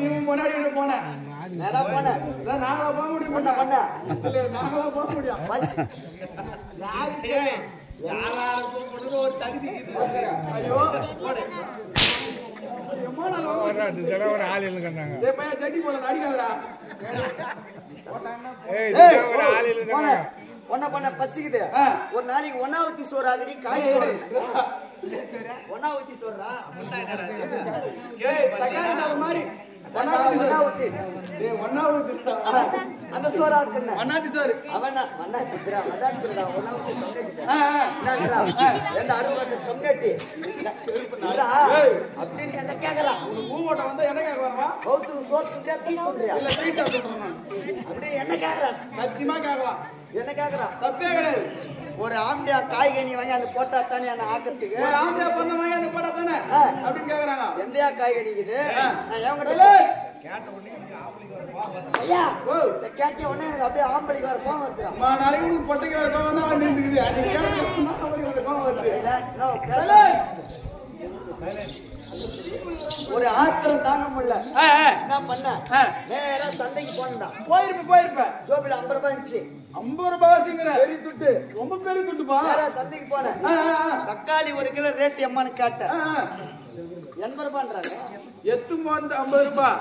நீ முன்னாடி போனேன் நேரா போனேன் நாங்களா போக முடியும் நாங்களா போக முடியும் யாராருக்கும் ஒரு தகுதி ஐயோ ஒரு ஆள் இல்லைங்க சட்டி போல அடிக்காதடா ஒரு ஆள் இல்லைங்க ஒன்ன பசிக்குது ஒரு நாளைக்கு ஒன்னாவத்தி சோறு ஆகடி காய் சோறு ஒன்னாவத்தி சோறா மாதிரி அந்த சோறா இருக்குல்ல மண்ணாத்தி சோறு அவன் கம்யூனிட்டி அப்படின்னு என்ன கேக்குறான் பூவோட்ட வந்து என்ன கேட்க வரமா கௌத்து சோத்துக்கிட்டே பீத்துக்கிறியா இல்ல வீட்டை அப்படியே என்ன கேக்குறான் சத்தியமா கேட்கலாம் என்ன கேக்குறான் தப்பே கிடையாது ஒரு ஆம்பியா காய்கனி வாங்கி அந்த போட்டா தானே என்ன ஆக்கிறதுக்கு ஒரு ஆம்பியா பண்ண வாங்கி அந்த போட்டா தானே அப்படின்னு கேக்குறாங்க எந்தையா காய்கனி இருக்குது நான் எவங்கிட்ட ஐயா கேட்ட உடனே எனக்கு அப்படியே ஆம்பளைக்கு வர கோவம் வருதுடா நாளைக்கு உங்களுக்கு பொட்டைக்கு வர கோவம் தான் வந்து இருக்குது அன்னைக்கு கோவம் வருது ஒரு ஆத்திரம் தாங்க முடியல என்ன பண்ண நேரா சந்தைக்கு போனடா போயிருப்பேன் ஜோபில 50 ரூபாய் இருந்துச்சு 50 ரூபாய் சிங்கற பெரிய துட்டு ரொம்ப பெரிய துட்டுப்பா நேரா சந்தைக்கு போனேன் தக்காளி 1 கிலோ ரேட் எம்மான்னு கேட்டேன் 80 ரூபான்றாங்க எத்தும் வந்து 50 ரூபாய்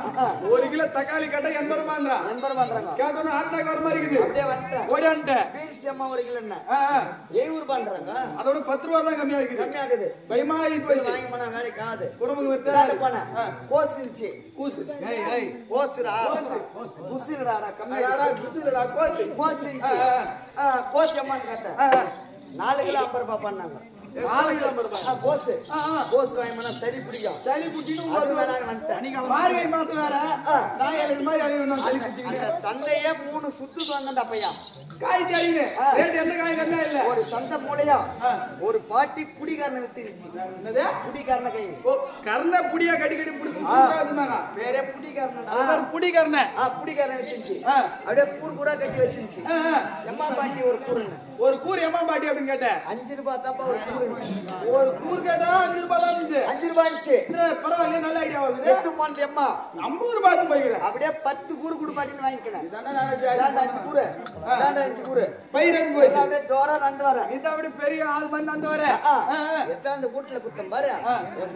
1 கிலோ தக்காளி கட்ட 80 ரூபான்றா 80 ரூபான்றாங்க கேட்டோன்னு ஹார்ட் அட்டாக் வர மாதிரி இருக்குது அப்படியே வந்துட்டேன் ஓடி வந்துட்டேன் பீன்ஸ் எம்மா 1 கிலோ என்ன 70 ரூபான்றாங்க அதோட 10 ரூபாய் தான் கம்மியா இருக்குது கம்மியாகுது பயமா போய் வாங்கி போனா வேலைக்கு ஆகுது குடும்பம் வித்தாட போனேன் கோஸ் இருந்துச்சு கூசு கோசுடா குசுடா கம்மியாடா குசுடா கோசு கோஸ் இருந்துச்சு கோஸ் எம்மான்னு கேட்டேன் 4 கிலோ 50 ரூபாய் பண்ணாங்க 4 கிலோ 50 ரூபாய் கோஸ் வாங்கி போனா சளி பிடிக்கும் சளி பிடிச்சிட்டு அது வேணாம் வந்துட்டேன் நீங்க மார்கழி மாசம் வேற நான் எழுது மாதிரி அழிவு சளி பிடிச்சிக்கிட்டு அந்த சந்தையே 3 சுத்து வாங்கண்டா பையா காய் தெரியுது ரேட் எந்த காய் கம்மியா இல்ல ஒரு சந்தை மூலையா ஒரு பாட்டி குடிகாரனை வித்துருச்சு என்னது குடிகாரன கை கர்ண புடியா கடி கடி புடி புடிச்சாதுனாங்க வேற குடிகாரனடா அவர் புடிகாரனே குடிகாரனை வித்துருச்சு அப்படியே கூர்கூரா கட்டி வச்சிருச்சு எம்மா பாட்டி ஒரு கூர் எம்மா பாட்டி அப்படின்னு கேட்டேன் 5 ரூபாய் தாப்பா ஒரு கூர் ஒரு கூர் கேட்டா 5 ரூபாய் தான் இருந்துச்சு 5 ரூபாய் இருந்துச்சு பரவாயில்ல நல்ல ஐடியா வருது எட்டு மாண்டு எம்மா 50 ரூபாய் தான் போய்க்கிறேன் அப்படியே 10 கூர் குடு பாட்டின்னு வாங்கிக்கலாம் இதாண்டா 5 கூர் இதாண்டா 5 கூர் பைரன் போய் அப்படியே ஜோரா வந்து வரேன் இத அப்படியே பெரிய ஆள் வந்து அந்த வர எத்தனை அந்த வீட்டுல குத்தம் பாரு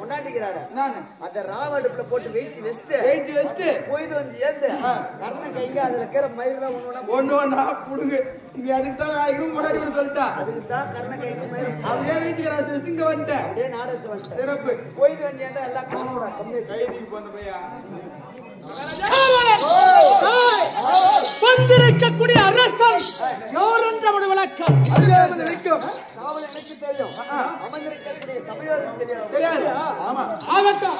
முன்னாடிக்கிறாரு நானு அத ராவடுப்புல போட்டு வெச்சு வெஸ்ட் போயிட்டு வந்து ஏந்து கர்ண கைங்க அதுல இருக்கிற மயிரெல்லாம் ஒண்ணு ஒண்ணா புடுங்கு நீ அதுக்கு தான் ஆயிரம் முன்னாடி கூட சொல்லிட்டா அதுக்கு தான் கர்ண கைங்க மயிர் அப்படியே வெச்சுக்கிறா இங்க வந்துட்டேன் அப்படியே நாடகத்து வந்துட்டேன் சிறப்பு போயிட்டு வந்து ஏந்தா எல்லாம் காணோட கம்மி கைதிக்கு போன பையா வந்திருக்கக்கூடிய அரசன் யார் என்ற விளக்கம் காவல் எனக்கு தெரியும் அமர்ந்திருக்கக்கூடிய சபையோருக்கு தெரியாது ஆமா ஆகட்டும்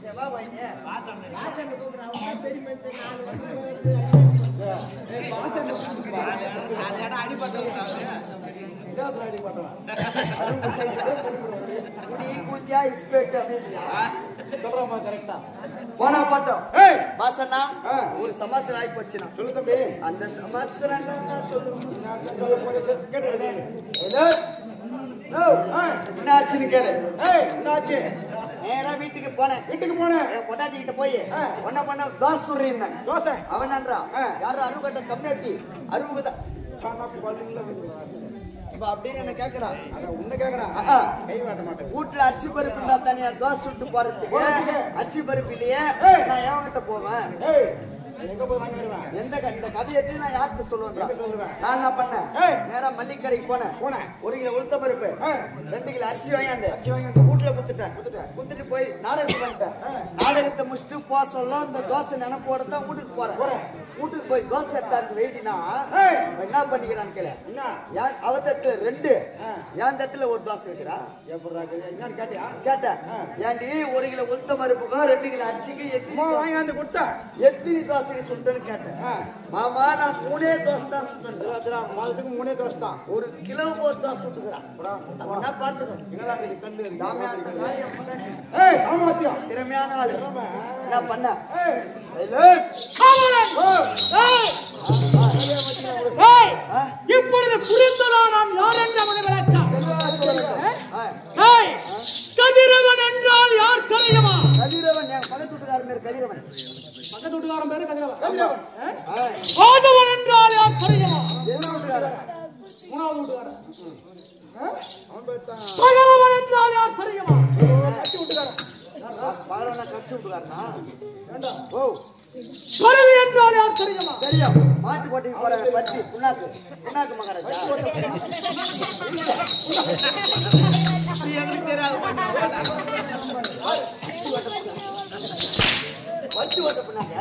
செவா வாயினே வாசன் கூப்பிடுறா அவன் பெரிய போனா பட்டம் வாசனா ஒரு சமாசம் ஆகி போச்சுனா சொல்லு தம்பி அந்த சமாசத்துல என்னாச்சுன்னு கேளு என்னாச்சு நேரா வீட்டுக்கு போனேன் என் பொட்டாட்டி கிட்ட போய் ஒன்ன பண்ண தோசை சுடுறேன் தோசை அவன் நன்றா யாரும் அறுபட்ட கம்யூனிட்டி அறுபது இப்ப அப்படின்னு என்ன கேக்குறான் உன்ன கேக்குறான் கை வாட்ட மாட்டேன் வீட்டுல அரிசி பருப்பு இருந்தா தனியா தோசை சுட்டு போறதுக்கு அரிசி பருப்பு இல்லையே நான் எவன்கிட்ட போவேன் எங்க போய் வாங்கி வருவேன் இந்த கதையை நான் யார்கிட்ட சொல்லுவேன் நான் என்ன பண்ணேன் நேரா மல்லிகை கடைக்கு போனேன் 1 கிலோ உளுத்த பருப்பு 2 கிலோ அரிசி வாங்கியாந்து வீட்டுல குத்துட்டு போய் நாடகத்தை பண்ணிட்டேன் நாடகத்தை முடிச்சுட்டு போக சொல்ல இந்த தோசை நினைப்போட தான் வீட்டுக்கு போறேன் வீட்டுக்கு போய் தோசை எடுத்தாந்து வெயிட்டினா என்ன பண்ணிக்கிறான்னு கேள அவ தட்டுல 2 என் தட்டுல ஒரு தோசை வைக்கிறா கேட்டேன் ஏன்டி 1 கிலோ உளுத்த பருப்புக்கும் 2 கிலோ அரிசிக்கு வாங்கியாந்து கொடுத்தா எத்தனை தோசை சுட்டேன்னு கேட்டேன் மாமா நான் 3 தோசை தான் சுட்டேன் 3 தோசை தான் 1 கிலோ ஒரு தோசை சுட்டுக்கிறான் நான் பாத்துக்கணும் திறமையான ஆளு என்ன பண்ண இப்பொழுது புரிந்ததா நான் யார் என்ற விளக்கம் கதிரவன் என்றால் யார் தெரியுமா கதிரவன் என் பக்கத்து வீட்டுக்காரன் பேர் கதிரவன் பக்கத்து வீட்டுக்காரன் பேரு கதிரவன் ஆதவன் என்றால் யார் தெரியுமா மூணாவது வீட்டுக்காரன் பகலவன் என்றால் யார் தெரியுமா பகலவன கட்சி வீட்டுக்காரனா பரவி என்றால் யார் தெரியுமா தெரியும் மாட்டு கோட்டைக்கு போற பட்டி புண்ணாக்கு மகாராஜா எங்களுக்கு தெரியாது வச்சு ஓட்ட புண்ணாக்க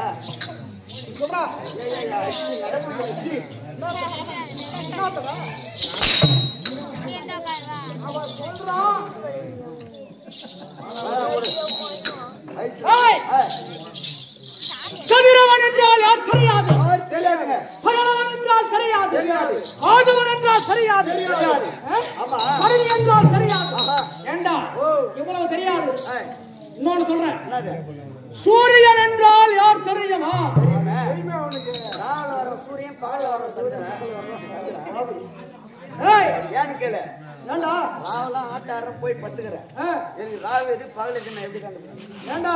கதிரவன் என்றால் யார் தெரியாது தெரியாதுங்க பகலவன் என்றால் தெரியாது ஆதவன் என்றால் தெரியாது பரவி என்றால் தெரியாது ஏண்டா இவ்வளவு தெரியாது இன்னொன்னு சொல்றேன் சூரியன் என்றால் யார் தெரியுமா ராவல வர சூரியன் பகல வர சந்திரன் ஏன்னு கேளு ராவெல்லாம் ஆட்டாரம் போய் பத்துக்கிறேன் எனக்கு ராவு எது பகல் எது நான் எப்படி கண்டுக்கிறேன் ஏண்டா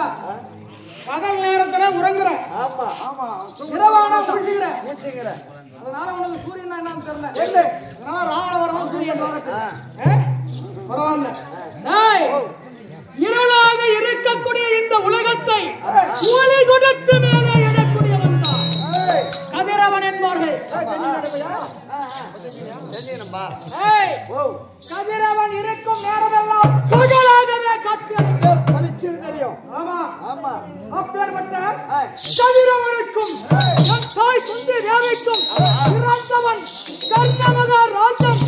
பகல் நேரத்துல உறங்குறேன் ஆமா ஆமா இரவானா முடிச்சுக்கிறேன் மூச்சுங்கிறேன் அதனால உனக்கு சூரியன் என்னன்னு தெரியல ராவல வரணும் சூரியன் பரவாயில்ல இருளாக இருக்கக்கூடிய இந்த உலகத்தை ஒளி கொடுத்து மேலே எழக்கூடியவன் தான் கதிரவன் என்பார்கள் கதிரவன் இருக்கும் நேரமெல்லாம் பகலாகவே காட்சி தெரியும் ஆமா ஆமா அப்பேற்பட்ட கதிரவனுக்கும் தாய் குந்தி தேவிக்கும் பிறந்தவன் கர்ணமகா ராஜன்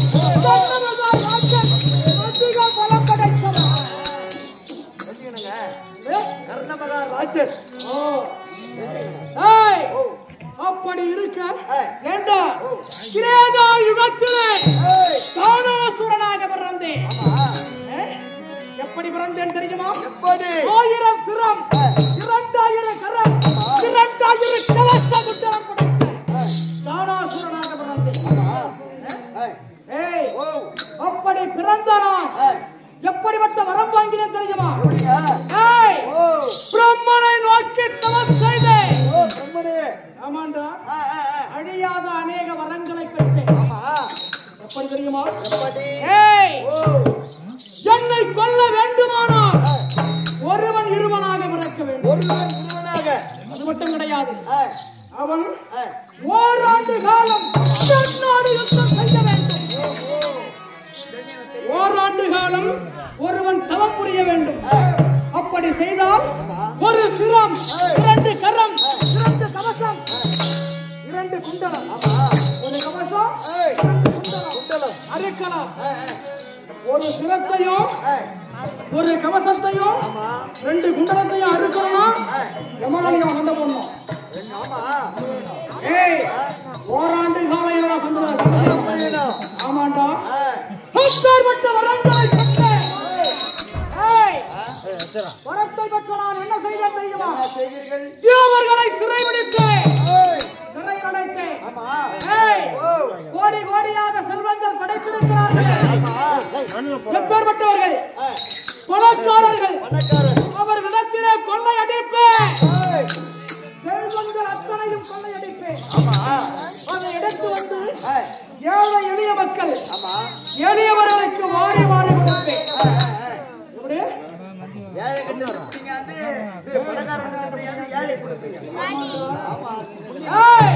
அதிக பலம் படைத்தவன் கர்ணமகா ராஜன் அப்படி இருக்க ஏண்டா கிரேதா யுகத்திலே தானாசுரனாக பிறந்தேன் எப்படி பிறந்தேன் தெரியுமா எப்படி 1000 சிரம் 2000 கரம் 2000 கலச குண்டலம் படைத்த தானாசுரனாக பிறந்தேன் அப்படி பிறந்த நான் எப்படிப்பட்ட வரம் வாங்கினேன் தெரியுமா பிரம்மனை நோக்கி தவம் செய்தேன் ஆமாண்டா அழியாத அநேக வரங்களை பெற்றேன் எப்படி தெரியுமா என்னை கொல்ல வேண்டுமானால் ஒருவன் இருவனாக பிறக்க வேண்டும் அது மட்டும் கிடையாது அவன் ஓராண்டு காலம் தன்னோடு யுத்தம் செய்ய வேண்டும் ஓராண்டு காலம் ஒருவன் தவம் புரிய வேண்டும் அப்படி செய்தால் ஒரு சிரம் 2 கரம் 2 கவசம் 2 குண்டலம் ஒரு கவசம் 2 குண்டலம் அரைக்கலாம் ஒரு சிரத்தையும் ஒரு கவசத்தையும் ஆமா 2 குண்டலத்தையும் அறுக்கணும்னா எமனாலையும் சண்டை போடணும். ஆமா ஏய் ஓராண்டு காலையில சண்டை புரியணும் ஆமாண்டா. அப்பேற்பட்ட வரங்களை பெற்றேன். ஏய் வரத்தை பெற்ற நான் என்ன செய்தேன் தெரியுமா? என்ன செய்தீர்கள்? தேவர்களை சிறைபிடித்தேன், சிறை அடைத்தேன். ஆமா ஏய் கோடி கோடியாக செல்வங்கள் படைத்திருக்கிறார்கள். எப்பேற்பட்டவர்கள்? பணக்காரர்கள். பணக்காரர் அவர்களிடத்திலே கொள்ளை அடிப்பேன், செல்வங்கள் அத்தனையும் கொள்ளை அடிப்பேன். ஆமா அதை எடுத்து வந்து ஏழை எளிய மக்கள் ஆமா எளியவர்களுக்கு வாரி வாரி கொடுப்பேன். எப்படி? ஏழை கொடுப்பீங்க அது இது பணக்காரன் கொடுப்பீங்க ஏழை கொடுப்பீங்க. ஆமா ஏய்!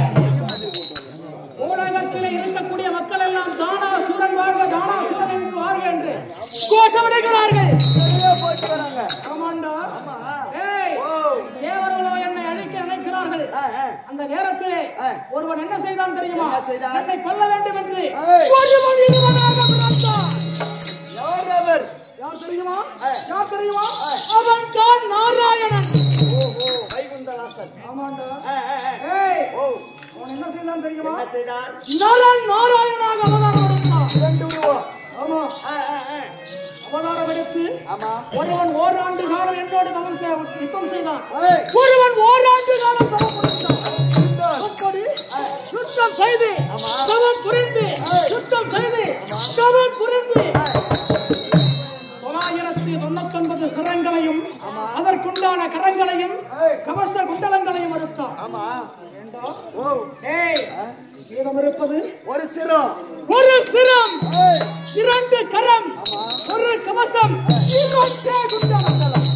ஊடகத்தில் இருக்கக்கூடிய மக்கள் எல்லாம் தானா சூரன் வாழ்க தானா சூரன் என்று வாழ்க என்று கோஷமிடுகிறார்கள். போட்டு வராங்க. ஆமாண்டா. ஆமா ஏய் தேவர்களோ என்னை அழிக்க நினைக்கிறார்கள். அந்த நேரத்தில் ஒருவன் என்ன செய்தான் தெரியுமா? என்ன செய்தான்? என்னை கொல்ல வேண்டும் என்று ஏய். ஒருவன் இருவனாக பிறந்தான். யார் அவர்? யார் தெரியுமா? யார் தெரியுமா? அவன் தான் நாராயணன். ஓஹோ வைகுண்டவாசன். ஆமாண்டா. ஏய் ஓ அவன் என்ன செய்தான் தெரியுமா? என்ன செய்தார்? நாராயணனாக அவதாரம் எடுத்தான். 2 உருவம். ஆமா அவதாரம் எடுத்து ஆமா ஒருவன் ஓராண்டு காலம் என்னோடு யுத்தம் செய்தான், ஏய் ஒருவன் ஓராண்டு காலம் தவம் புரிந்தான். அப்படி யுத்தம் செய்து தவம் புரிந்து யுத்தம் செய்து தவம் புரிந்து 999 சிரங்களையும் அதற்குண்டான கரங்களையும் கவச குண்டலங்களையும் எடுத்தான். ஆமா ஏண்டா? ஓ ஏய் மீதம் இருப்பது ஒரு சிரம். ஒரு சிரம், 2 கரம், ஒரு கவசம், 2 குண்டலம்.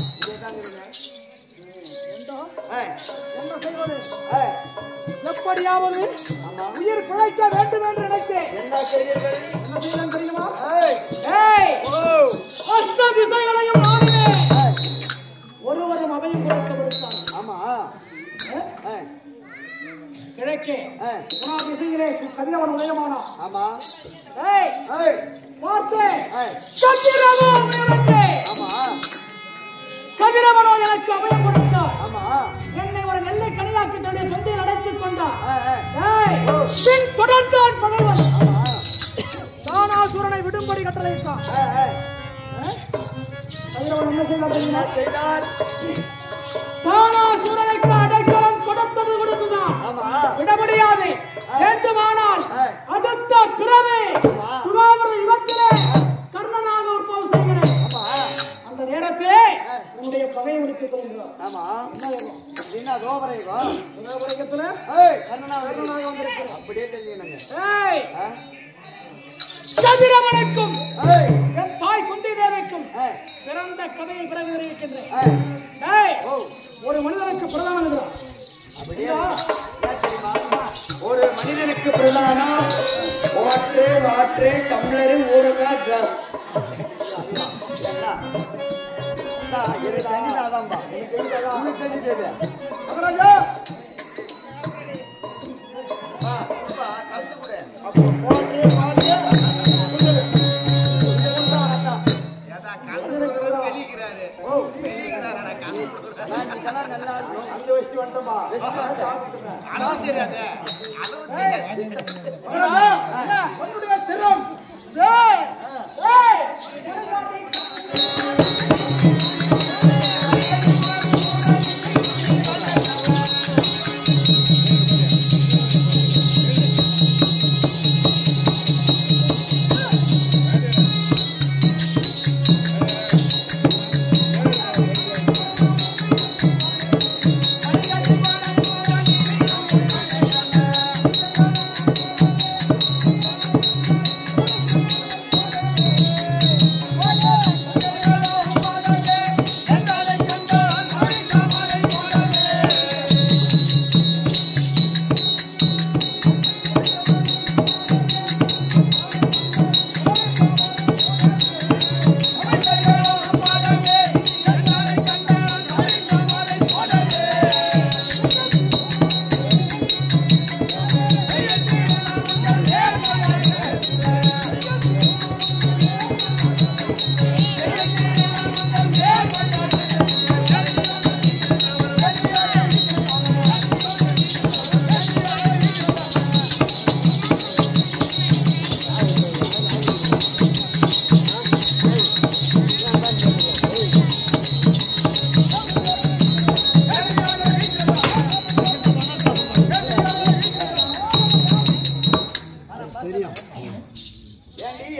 ஏய் என்ன செய்வது? ஏய் எப்படியாவது உயிர் பிழைக்க வேண்டும் என்று நினைத்தேன். என்ன செய்தீர்கள்? என்ன செய்தேன் தெரியுமா? ஏய் ஏய் ஓ அஷ்ட திசைகளையும் நாடினேன், ஒருவரும் அவையும் கொடுக்க விடுத்தான். ஆமா ஏய் கிழக்கே ஏய் திசையிலே கதிரவன் உதயமானான். ஆமா ஏய் ஏய் பார்த்தேன் ஏய் கதிரவனோ உயர்ந்தேன். ஆமா கதிரவனோ எனக்கு அபயம் கொடுத்தார். ஆமா என்னை ஒரு நெல்லை கனியாக்கி தன்னுடைய தொண்டையில் அடைத்துக் கொண்டார். ஏய் பின் தொடர்ந்தான் பகைவன். ஆமா தானாசுரனை விடும்படி கட்டளையிட்டான். ஏய் கதிரவன் என்ன செய்தார் என்ன தெரியுமா? செய்தார்? தானாசுரனுக்கு அடைக்கலம் கொடுத்ததுதான். ஆமா விட முடியாது. வேண்டுமானால் அடுத்த பிறவி ஆமா. துவாபர யுகத்திலே கர்ணனாக உற்பவம் செய்கிறேன். ஆமா அந்த நேரத்திலே உன்னுடைய பகையை முடித்துக் கொள்கிறார். ஆமா என்ன கோபரைவா? துவாபரயுகத்துல ஏய் கர்ணனாக வந்திருக்கிறார். அப்படியே தெரியுங்க. ஏய் கதிரவனுக்கும் ஏய் என் தாய் குந்தி தேவிக்கும் ஏய் பிறந்த கதையை பிறகு விரிவிக்கின்றேன். ஏய் ஏய் ஓ ஒரு மனிதனுக்கு பிரதானம் இருக்கிறான். அப்படியே என்ன தெரியுமா? ஒரு மனிதனுக்கு பிரதானம் வாட்ரு டம்ளர் ஊறுகாய் கிளாஸ். இது தனிதாதான்பா. உனக்கு தெரியுது. மகாராஜா கழுத்து கூட அப்போ போட்டு பாட்டு உன்னுடைய சிரம்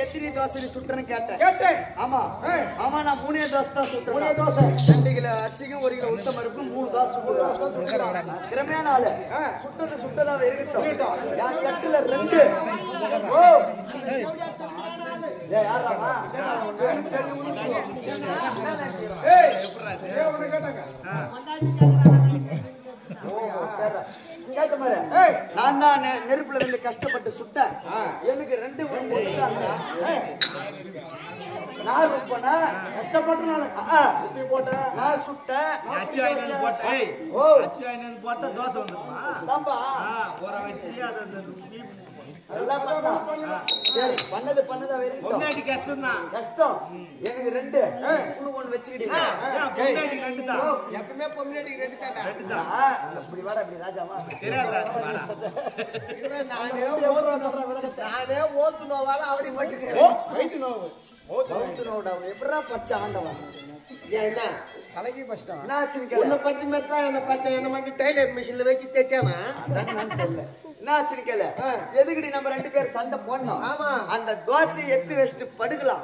எத்தனை தோசை சுட்டுறேன்னு கேட்டேன். கேட்டேன். ஆமா ஆமா, நான் 3 தோசை தான் சுட்டுறேன். 3 தோசை. 2 கிலோ அரிசிக்கும் 1 கிலோ உளுத்தம் பருப்புக்கும் 3 தோசை சுட்டுறேன். திறமையான ஆளு. சுட்டதாவே இருக்கட்டும். என் தட்டுல 2. ஓ யாராமா உன்னை கேட்டாங்க. கேட்ட மாதிரி நான் தான் நெருப்புல இருந்து கஷ்டப்பட்டு சுட்டேன். எனக்கு 2 கொடுத்தாங்க. நான் ரொம்பனா கஷ்டப்பட்டு நான் சுட்டேன். போட்டா தோசை வந்துருமா? சரி பண்ணது பொன்னாடி கஷ்டம் தான். கஷ்டம். எனக்கு 2 1 வச்சுக்கிட்டீங்க. எப்பவுமே பொன்னாடிக்கு 2 தாண்டா. அப்படி வர அப்படி ராஜாவா நானே ஓத்துனோவால அவடி மாட்டுக்கிறேன். எப்படா பச்சை ஆண்டவன் என்ன தலைக்கு பஸ்தான். என்ன ஆச்சுன்னு உன்னை பத்தி மாதிரி தான் என்ன பச்சை என்ன மட்டும் டைலர் மிஷின்ல வச்சு தைச்சானா? என்ன ஆச்சுன்னு கேள. எதுக்குடி நம்ம 2 பேர் சண்டை போடணும்? ஆமா. அந்த தோசையை எத்து வச்சுட்டு படுக்கலாம்.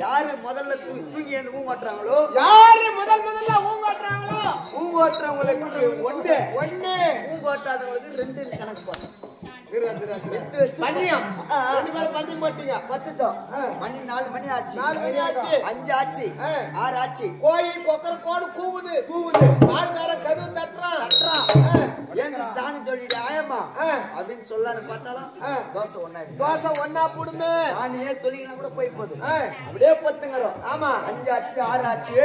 யாரு முதல்ல தூங்கி எழுந்து ஊங்காட்டுறாங்களோ, யாரு முதல்ல ஊங்காட்டுறாங்களோ ஊங்காட்டுறவங்களுக்கு 1 ஒண்ணு, ஊங்காட்டாதவங்களுக்கு 2 கணக்கு போட்டோம். பந்தியம் 2 பேரும் பந்தியம் போட்டீங்க. பத்துட்டோம். மணி 4 மணி ஆச்சு. 4 மணி ஆச்சு. 5 ஆச்சு. 6 ஆச்சு. கோயில் கொக்கர கோடு கூவுது. ஆள்கார கதவு தட்டுறான். ஏன் சாணி தொழில் ஆயமா அப்படின்னு சொல்லலான்னு பார்த்தாலும் தோசை ஒண்ணா போடுமே. சாணியே தொழிலாம் கூட போய் போகுது. அப்படியே பத்துங்கிறோம். ஆமா. 5 ஆச்சு 6 ஆச்சு.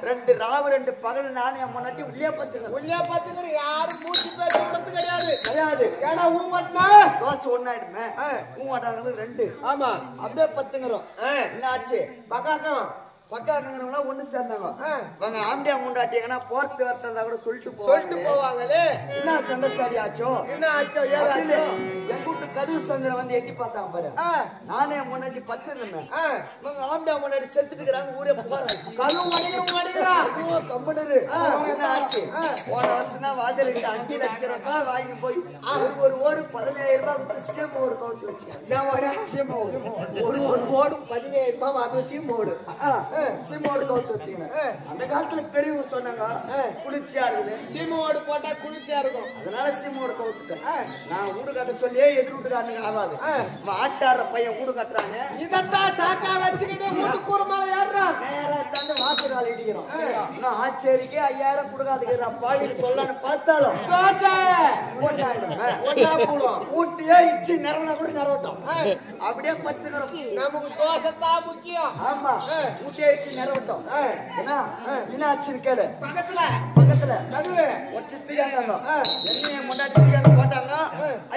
2 ராவு 2 பகல் நானே முன்னாடி உள்ளே பத்துங்கிற யாரும் மூச்சு பேச விடத்து கிடையாது. ஏன்னா ஊங்கட்டினா தோசை ஒண்ணாயிடுமே. ஊங்காட்டாதவங்களுக்கு 2. ஆமா. அப்படியே பத்துங்கிறோம். என்ன ஆச்சு? பக்காக்கம் பக்காக்கங்கிறவங்களா ஒண்ணு சேர்ந்தாங்க. அவங்க ஆம்பியா முண்டாட்டிங்கன்னா போர்த்து வரத்தா கூட சொல்லிட்டு போவாங்களே. என்ன சண்டை சாடி ஆச்சோ, என்ன ஆச்சோ, ஏதாச்சோ. என் கூட்டு கதவு சந்திர வந்து எட்டி பார்த்தாங்க பாரு. நானே முன்னாடி 10 இருந்தேன். இவங்க ஆம்பியா முன்னாடி செத்துட்டு இருக்கிறாங்க. ஊரே போறாங்க. கதவு உடைக்கிறான். கம்பனரு என்ன ஆச்சு? போன வருஷம் தான் வாதிலிட்டு 5 லட்சம் ரூபாய் வாங்கி போய் ஒரு ஓடு 15,000 ரூபாய் கொடுத்து சீம ஓடு கவுத்து வச்சுக்கேன். ஒரு ஓடு 15,000 ரூபாய் வாங்க சீம ஓடு. சீமோடு கவுத்து வச்சுக்கேன். அந்த காலத்துல பெரியவங்க சொன்னாங்க குளிர்ச்சியா இருக்குது, சீமோடு போட்டா குளிர்ச்சியா இருக்கும். அதனால சீமோடு கவுத்துட்டேன். நான் வீடு கட்ட சொல்லியே எதிர் வீட்டுக்காரனுக்கு ஆகாது. ஆட்டார பையன் வீடு கட்டுறாங்க. இதத்தான் சாக்கா வச்சுக்கிட்டு வீட்டு கூறு மேல ஏறுறான். நேரா தாண்டி வாசகால் இடிக்கிறோம். நான் ஆச்சேரிக்கு 5000 கொடுக்காதுக்கிறா பாடின்னு சொல்லலான்னு பார்த்தாலும் ஊட்டியே இச்சு நிறவனா கூட நிறவட்டும். அப்படியே பத்துக்கிறோம். நமக்கு தோசை தான் முக்கியம். ஆமா, ஊட்டியே இச்சு நிறவட்டும். என்ன ஆச்சுன்னு கேளு. பக்கத்துல சித்திக்காங்க என்னைய முன்னாடி போட்டாங்க.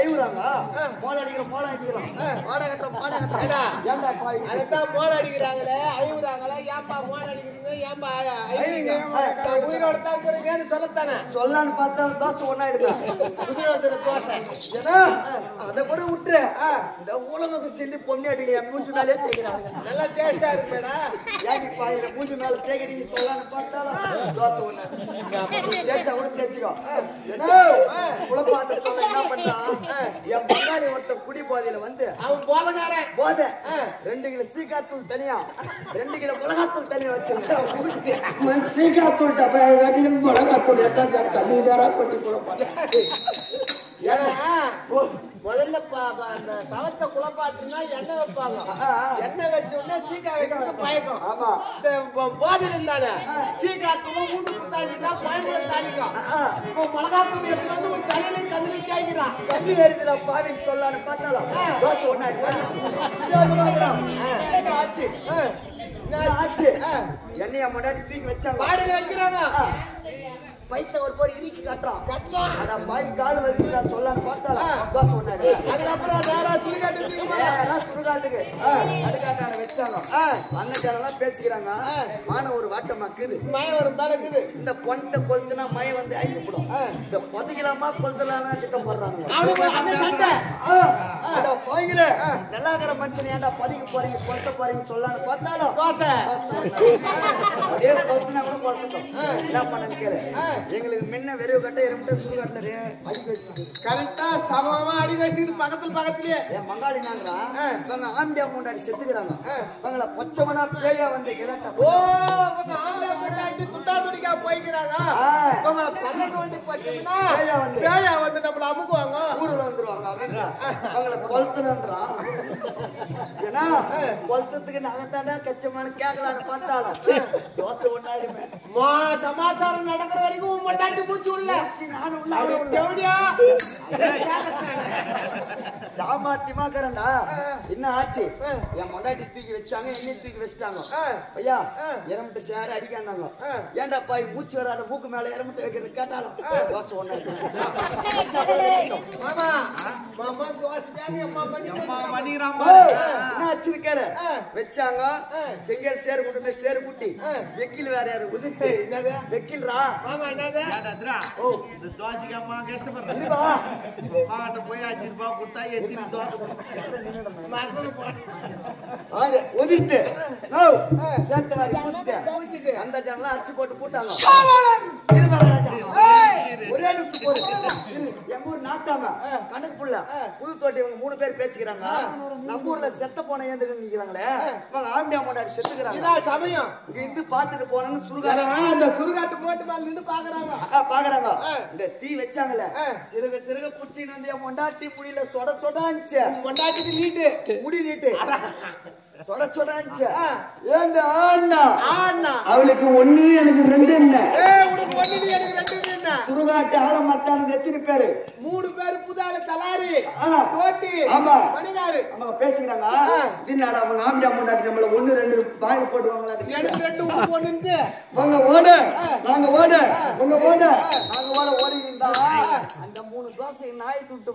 ஐவுறாங்க மோள அடிக்கிறோம் மாடை கட்டுறோம். ஏன்டா அதைத்தான் மோள அடிக்கிறாங்களே, ஐவுறாங்களே. ஏன்பா மோள அடிக்கிறீங்க, ஏன்பா உயிரோட தாக்குறீங்கன்னு சொல்லத்தானே. சொல்லலான்னு பார்த்தா தோசை ஒண்ணாயிடுங்க. உயிரோட தோசை ஏன்னா அதை கூட விட்டுரு. இந்த ஊழலுக்கு சிந்தி பொண்ணு அடிக்கல மூஞ்சு மேலே தேய்க்கிறாங்க. நல்லா டேஸ்டா இருக்குடா. ஏன் பாயில மூஞ்சு மேல தேய்க்கிறீங்க சொல்லலான்னு பார்த்தாலும் தோசை ஒண்ணு தேய்ச்சா கூட தேய்ச்சிக்கோ. குழப்பாட்ட சொல்ல என்ன பண்ணா, என் முன்னாடி ஒருத்த குடி போதையில வந்து அவன் போதகாரன் போதை 2 கிலோ சீக்காத்தூள் தனியா 2 கிலோ மிளகாத்தூள் தனியா வச்சிருக்கேன். சீக்காத்தூள் டப்பா மிளகாத்தூள் எட்டாம் கல்லு வேற கொட்டி குழப்பாங்க. முதல்ல அந்த சவத்தை குழப்பாட்டுனா எண்ணெய் வைப்பாங்க. எண்ணெய் வச்ச உடனே சீக்கா வைக்கிறது பயக்கம். ஆமா, இந்த போதில் இருந்தானே சீக்காத்தூள் மூணு தாண்டிட்டா பயங்கர தாளிக்கும். இப்போ மிளகாத்தூள் எடுத்து வந்து ஒரு தலையில கண்ணில கேட்கிறான். கண்ணு எரிதுல பாவின்னு சொல்லான்னு பார்த்தாலும் தோசை ஒண்ணாச்சு. என்னைய முன்னாடி தூக்கி வச்சாங்க. பாடியில் வைக்கிறாங்க. பைத்த ஒரு போர் இறுக்கி கட்டுறான். ஆனா பாய் கால் வலிக்கிறான் சொல்லான்னு பார்த்தாலும் தோசை ஒண்ணாச்சு. அதுக்கப்புறம் நேரா சுடுகாட்டு சுடுகாட்டுக்கு அடுக்காட்டான வச்சாங்க. அண்ணன் பேசிக்கிறாங்க. மான ஒரு வாட்டமாக்குது, மயம் ஒரு தலைக்குது. இந்த பொண்ணை கொளுத்துனா மயம் வந்து ஐக்கப்படும். இந்த பொதுக்கலாமா கொளுத்தலாம்னு திட்டம் போடுறாங்க. போய்களே நல்லா இருக்கிற மனுஷன் ஏன்டா பதுக்கி போறீங்க கொளுத்த போறீங்கன்னு சொல்லலான்னு பார்த்தாலும் தோசை அப்படியே கொளுத்துனா கூட கொளுத்துட்டோம். என்ன பண்ணு கேளு. இருக்காரு எங்களுக்கு முன்ன வெறும் கட்ட இரும்பு சுடுகாட்டுல அடிக்க வச்சு கரெக்டா சமமா அடி வச்சுட்டு பக்கத்துலயே என் மங்காளி நாங்களா இவங்க ஆம்பியா முன்னாடி செத்துக்கிறாங்க இவங்கள பச்சவனா பேயா வந்து கிளட்ட ஓ அவங்க ஆம்பளை போட்டாட்டி துட்டா துடிக்கா போய்க்கிறாங்க அவங்க பல்லக்கு வந்து பச்சனா பேயா வந்து நம்மள அமுக்குவாங்க ஊர்ல வந்துருவாங்க அவங்கள கொல்த்துறன்றா ஏன்னா கொல்த்தத்துக்கு நாங்க தானே கச்சமான கேட்கலான்னு பார்த்தாலும் யோசனை ஒன்னாடுமே சமாச்சாரம் நடக்கிற வரைக்கும் உன் மட்டாட்டி முடிச்சு உள்ள நானும் உள்ள எப்படியா சாமர்த்தியமாக்கறண்டா என்ன ஆச்சு என் மொண்டாட்டி தூக்கி வச்சாங்க என்ன தூக்கி வச்சிட்டாங்க ஐயா எரமட்டு சேர அடிக்காந்தாங்க ஏன்டா பாய் மூச்சு வராத மூக்கு மேல எரமட்டு வைக்கிறது கேட்டாலும் யோசனை ஒன்னாடு மாமா மாமா தோசைக்காக அம்மா பண்ணிக்கிறான் என்ன ஆச்சுருக்காரு வச்சாங்க செங்கல் சேரு கொண்டு சேரு குட்டி வெக்கில் வேற யாரு உதிட்டு வெக்கில்ரா மாமா என்னது ஓ இந்த தோசைக்கு அம்மா கஷ்டப்படுறேன் இருப்பா அம்மாட்ட போய் 5 ரூபாய் கொடுத்தா எத்தினி தோசை ஒதிட்டு சேர்த்து வாரி பூசிட்டு அந்த ஜனலாம் அரிசி போட்டு போட்டாங்க ஒரே நிமிஷம் போடு எங்க ஊர் நாட்டாம கணக்கு புள்ள புது தோட்டி இவங்க 3 பேர் பேசிக்கிறாங்க நம்ம ஊர்ல செத்த போன ஏந்துக்கு நிக்கிறாங்களே இவங்க ஆம்பியா முன்னாடி செத்துக்கிறாங்க இதான் சமயம் இங்க இருந்து பாத்துட்டு போனன்னு சுடுகாடு அந்த சுடுகாட்டு போட்டு மேல நின்று பாக்குறாங்க இந்த தீ வச்சாங்கல்ல சிறுக சிறுக புடிச்சின்னு வந்து என் மொண்டாட்டி முடியல சொட சொடாச்சு கொண்டாட்டிக்கு நீட்டு முடி நீட்டு சொட சொடாச்சு ஏங்க ஆண்ணா அவளுக்கு 1 எனக்கு 2 என்ன உனக்கு 1 எனக்கு 2 என்ன சுடுகாட்டு ஆள மத்தானது எத்தனை பேரு 3 பேர் புதால தலாரி தோட்டி ஆமா மணிகாரு அவங்க பேசிக்கிறாங்க இதனால அவங்க ஆம்பியா முன்னாடி நம்மள 1 2 வாங்கி போடுவாங்களா எனக்கு 2 உனக்கு 1 இருந்து அவங்க ஓடு நாங்க ஓடு உங்க ஓடு நாங்க ஓடி இருந்தா அந்த 3 தோசை நாய் துட்டு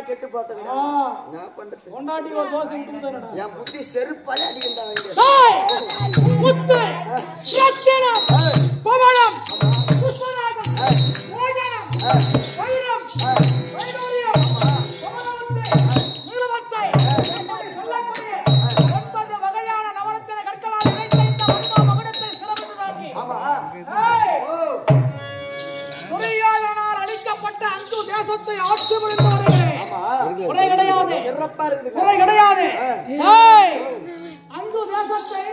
கெட்டு பார்த்தேன் என் புத்தி செருப்பாலே அடிக்கின்றாங்க அளிக்கப்பட்ட அந்து தேசத்தை ஆட்சி புரிந்தவர்களே குறை கிடையாது சிறப்பா இருக்குது குறை கிடையாது அந்து தேசத்தை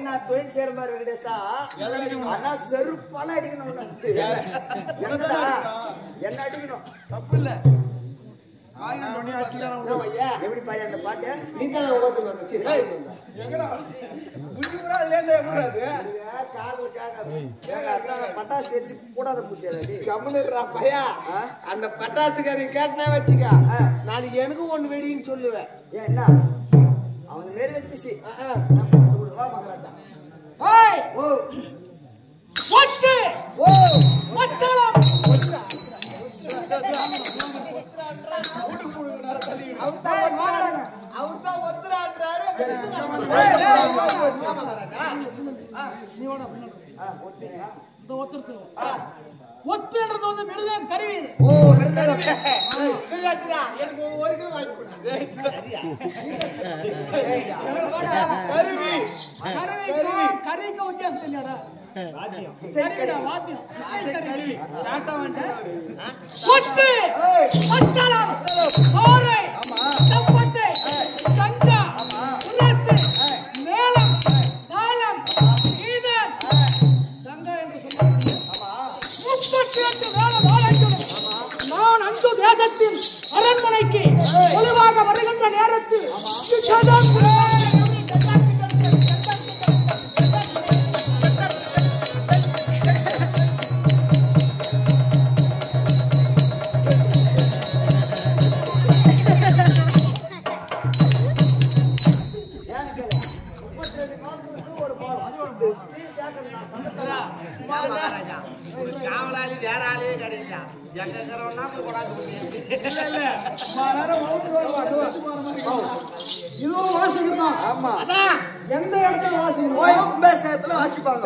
நான் தொழில் சேர மாதிரி வெங்கடேசா ஆனா செருப்பால அடிக்கணும் என்ன அடிக்கணும் தப்பு இல்ல எப்படி பாடி அந்த பாட்டு பட்டாசு வச்சு கூடாத பூச்சி கம்முனுறா பையா அந்த பட்டாசுக்காரி கேட்டனா வச்சுக்க நாளைக்கு எனக்கு ஒண்ணு வெடின்னு சொல்லுவேன் ஏன் என்ன அவங்க நேர் வச்சு அவர்தான் ஒத்துறான்றாரு ஒத்துன்றது வந்து மிருதம் கருவி எனக்கு ஒரு கிலோ வாங்கி கருவிக்கு வித்தியாசம் இல்லையாடா வாத்தியம் ஒத்து மத்தளம் கோரை தப்பட்டை கண்டா உரசு மேளம் தாளம் கீதம் கங்கா என்று சொல்லுவாங்க. 38 மேள தாளங்களும் நான் அந்த தேசத்தின் அரண்மனைக்கு ஒளிவாக வருகின்ற நேரத்தில் காவலாளி வேற ஆளே கிடையாது இதுவும் வாசிக்கிறோம். ஆமா எந்த இடத்துல வாசிக்கிறோம்? கோயில் கும்பாபிஷேகத்துல வாசிப்பாங்க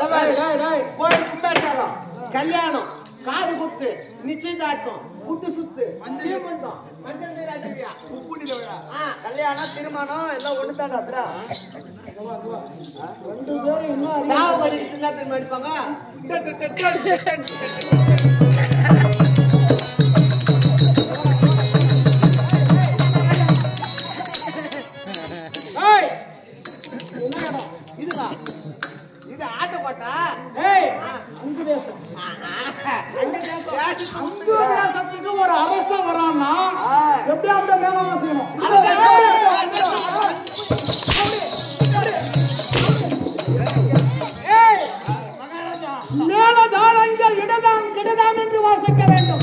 கோயில் கும்பாபிஷேகம் கல்யாணம் காது குத்து நிச்சயதார்த்தம் குட்டு சுத்து சீமந்தம் மஞ்சள் நீர் அடிவியா கல்யாணம் திருமணம் எல்லாம் ஒண்ணு தாண்டா அதுரா ரெண்டு பேரும் இன்னும் சாவு வலிக்கு தான் திரும்ப அடிப்பாங்க இதுவா இது ஆட்டப்பட்டா அங்குதேசத்துக்கு ஒரு அரசன் வரான்னா எப்படி அந்த மேல வாசிக்கணும்? மேலதாளங்கள் இடதாம் கிடதாம் என்று வாசிக்க வேண்டும்.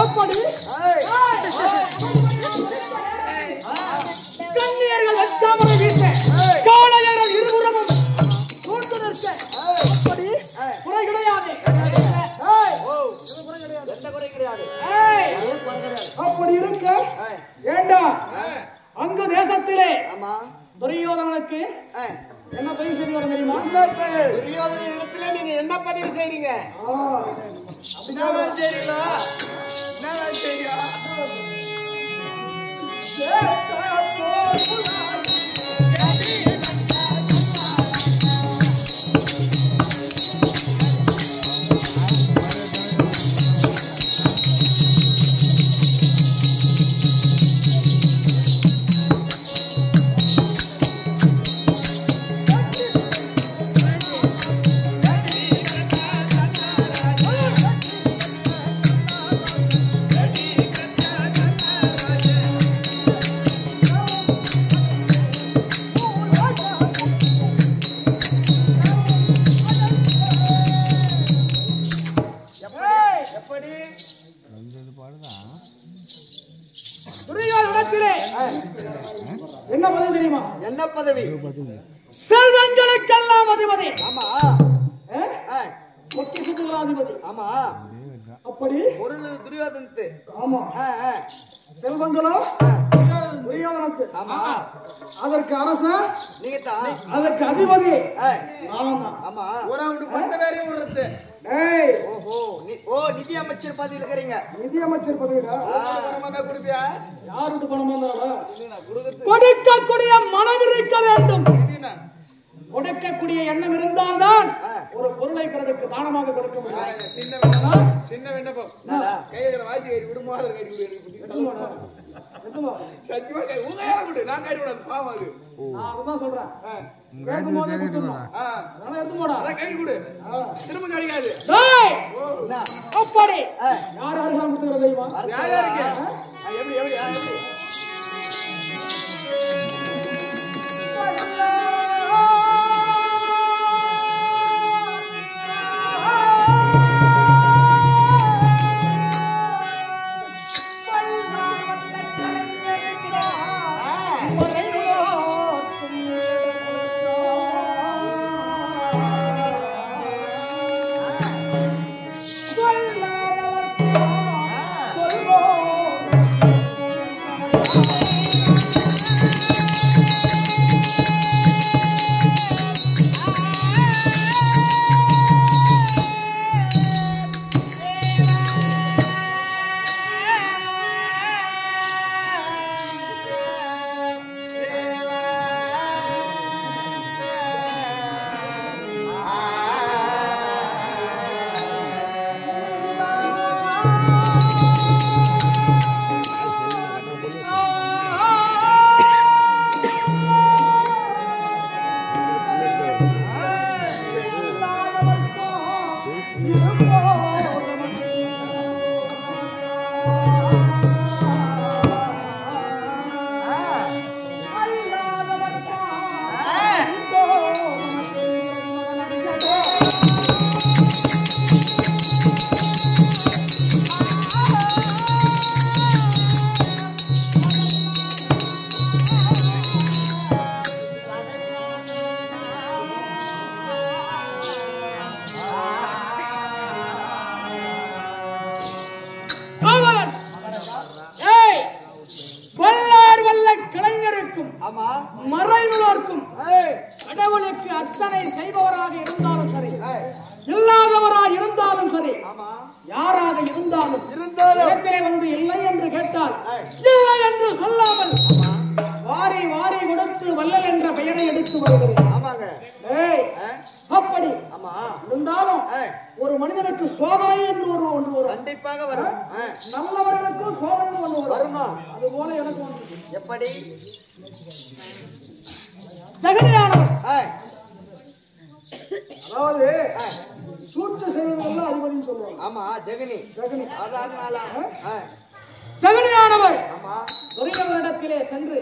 அப்படி கண்ணியர்கள் வச்சாமரை வீச காளையர்கள் இருபுறமும் கூட்டு நிற்க அப்படி குறை கிடையாது. எந்த குறை கிடையாது அப்படி இருக்க ஏண்டா அங்கு தேசத்திலே ஆமா துரியோதனனுக்கு என்ன பதிவு செய்தி வர தெரியுமா? துரியோதன இடத்துல நீங்க என்ன பதிவு செய்றீங்க? துரியோதனத்திலே என்ன பதவி தெரியுமா? என்ன பதவி? செல்வங்களுக்கெல்லாம் அதிபதி. ஆமா பொக்கிஷத்துக்கு ஆமா அப்படி பொருள் துரியோதனத்து ஆமா செல்வங்களோ துரியோதனத்து ஆமா அதற்கு அரசர் நீங்க தான் அதற்கு அதிபதி ஆமா ஒரு அவனுக்கு பட்ட வேறே விடுறது ஏய் ஓ நிதி அமைச்சர் பதவி இருக்கிறீங்க. நிதி அமைச்சர் பதவிடா கொடுப்பியா யாருக்கு பணம் வந்தாடா? கொடுக்கக்கூடிய மனம் இருக்க வேண்டும். கொடுக்கக்கூடிய எண்ணம் இருந்தால்தான் ஒரு பொருளை பிறருக்கு தானமாக கொடுக்க முடியும். சின்ன விண்ணப்பம் என்னடா? கையில வாசி கறி விடுமா அதை கறி விடு சத்தியமா கறி உங்க கையில விடு நான் கறி விடாது பாவம் அது நான் அதுதான் சொல்றேன். கேட்கும்போதே கொடுத்துடணும். அதனால எடுத்து போடா. அதான் கறி கொடு திரும்ப கிடைக்காது டேய், என்ன? அப்படி ஆ. யார் யாருக்கெல்லாம் கொடுத்துக்கிற தெரியுமா? யார் யாருக்கு எப்படி எப்படி எப்படி ஆமா. மறைநூலோர்க்கும் கடவுளுக்கு அர்ச்சனை செய்பவராக இருந்தாலும் சரி, இல்லாதவராக இருந்தாலும் சரி, யாராக இருந்தாலும் இடத்திலே வந்து இல்லை என்று கேட்டால் இல்லை என்று சொல்லாமல் வாரி வாரி கொடுத்து வள்ளல் என்ற பெயரை எடுத்து வருகிறேன். அப்படி இருந்தாலும் ஒரு மனிதனுக்கு சோதனை என்று ஒன்று வரும். கண்டிப்பாக வரும். நல்லவர்களுக்கும் சோதனை ஒன்று வரும். அது போல எனக்கு ஒன்று. எப்படி? ஜெகனியானவர், அதாவது சூழ்ச்சி செய்வதெல்லாம் அதிபதினு சொல்லுவாங்க. ஆமா, ஜெகனி. ஜெகனியானவர் துரியோதனனிடத்திலே சென்று